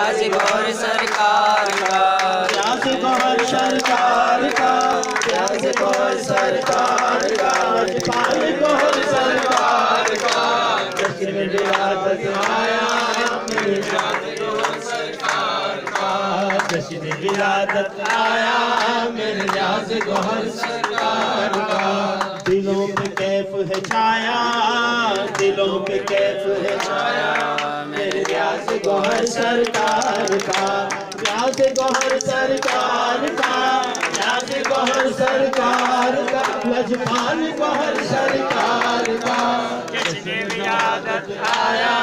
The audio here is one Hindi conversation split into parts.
न्याज़ गौहर सरकार का, न्याज़ गौहर सरकार का, न्याज़ गौहर सरकार का, लजपाल गौहर सरकार का, जश्न विलादत आया मेरे न्याज़ गौहर सरकार का, जश्न विलादत आया मेरे न्याज़ गौहर सरकार का। दिलों पे कैफ है छाया, दिलों पे कैफ है छाया मेरे न्याज़ गौहर सरकार का, न्याज़ गौहर सरकार का, न्याज़ गौहर सरकार का, लजपाल गौहर सरकार का, जश्न विलादत आया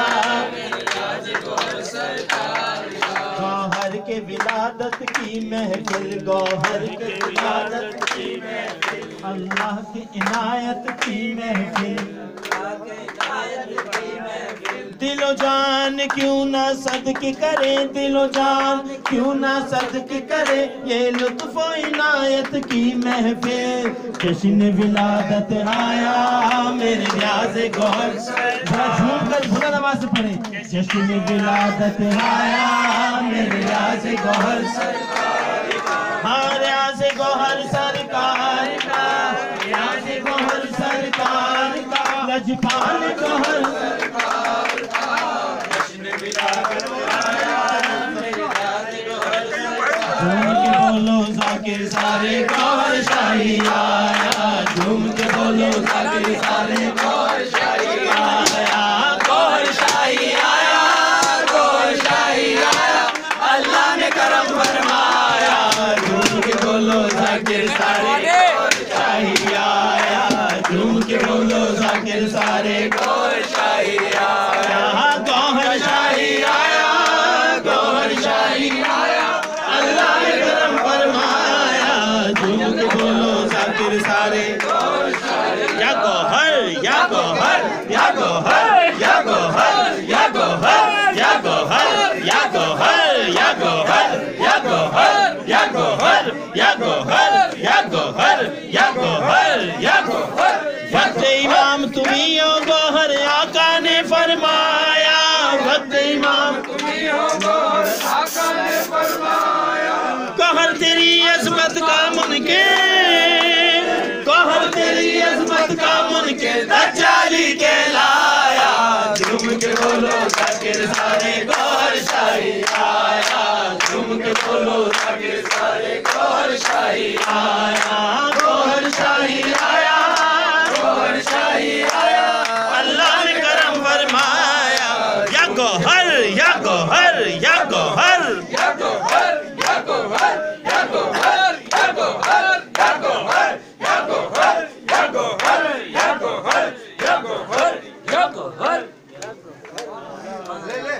मेरे न्याज़ गौहर सरकार का। गौहर के विलादत की महफिल, गौहर के विलादत की महफिल, अल्लाह की इनायत की महफिल, दिलो जान क्यों ना सदके करे, दिलो जान क्यों ना सदके करे ये लुत्फ़ इनायत की महफिल। जश्न विलादत आया मेरे न्याज़ गौहर, झूम कर भुला नमाज़ पढ़े। जश्न विलादत आया मेरे न्याज़ गौहर सरकार का, हाँ न्याज़ गौहर सरकार का, न्याज़ गौहर सरकार का, लजपाल गौहर सरकार का, जश्न विलादत आया मेरे न्याज़ गौहर सरकार का। झूम के बोलो ज़ाकिर सारे गौहर शाही आया, झूम के बोलो ज़ाकिर सारे गौहर शाही आया, गौहर शाही आया, गौहर शाही आया, अल्लाह ने करम फरमाया। झूम के बोलो ज़ाकिर सारे गौहर शाही आया, झूम के बोलो ज़ाकिर सारे गौहर शाही आया, गौहर शाही आया, गौहर शाही आया, अल्लाह ने करम फरमाया। झूम के बोलो ज़ाकिर सारे गौहर शाही, या गौहर या गौहर या गौहर या गौहर या गौहर या गौहर या गौहर या गौहर या गौहर या गौहर या गौहर या गौहर या गौहर या गौहर। वक्त इमाम तुम्ही हो गौहर आका ने फरमाया, वक्त इमाम तुम्ही हो गौहर आका ने फरमाया। गौहर तेरी अज़मत का मुनके, गौहर तेरी अज़मत का मुनके दज्जाली कहलाया। झूम के बोलो ज़ाकिर सारे गौहर शाही आया, झूम के बोलो ज़ाकिर सारे गौहर शाही आया, गौहर शाही आया, गौहर शाही आया, अल्लाह ने करम फरमाया। या गौहर या गौहर या गौहर या गौहर या गौहर या गौहर या गौहर या गौहर या गौहर या गौहर या गौहर या गौहर या गौहर। ले ले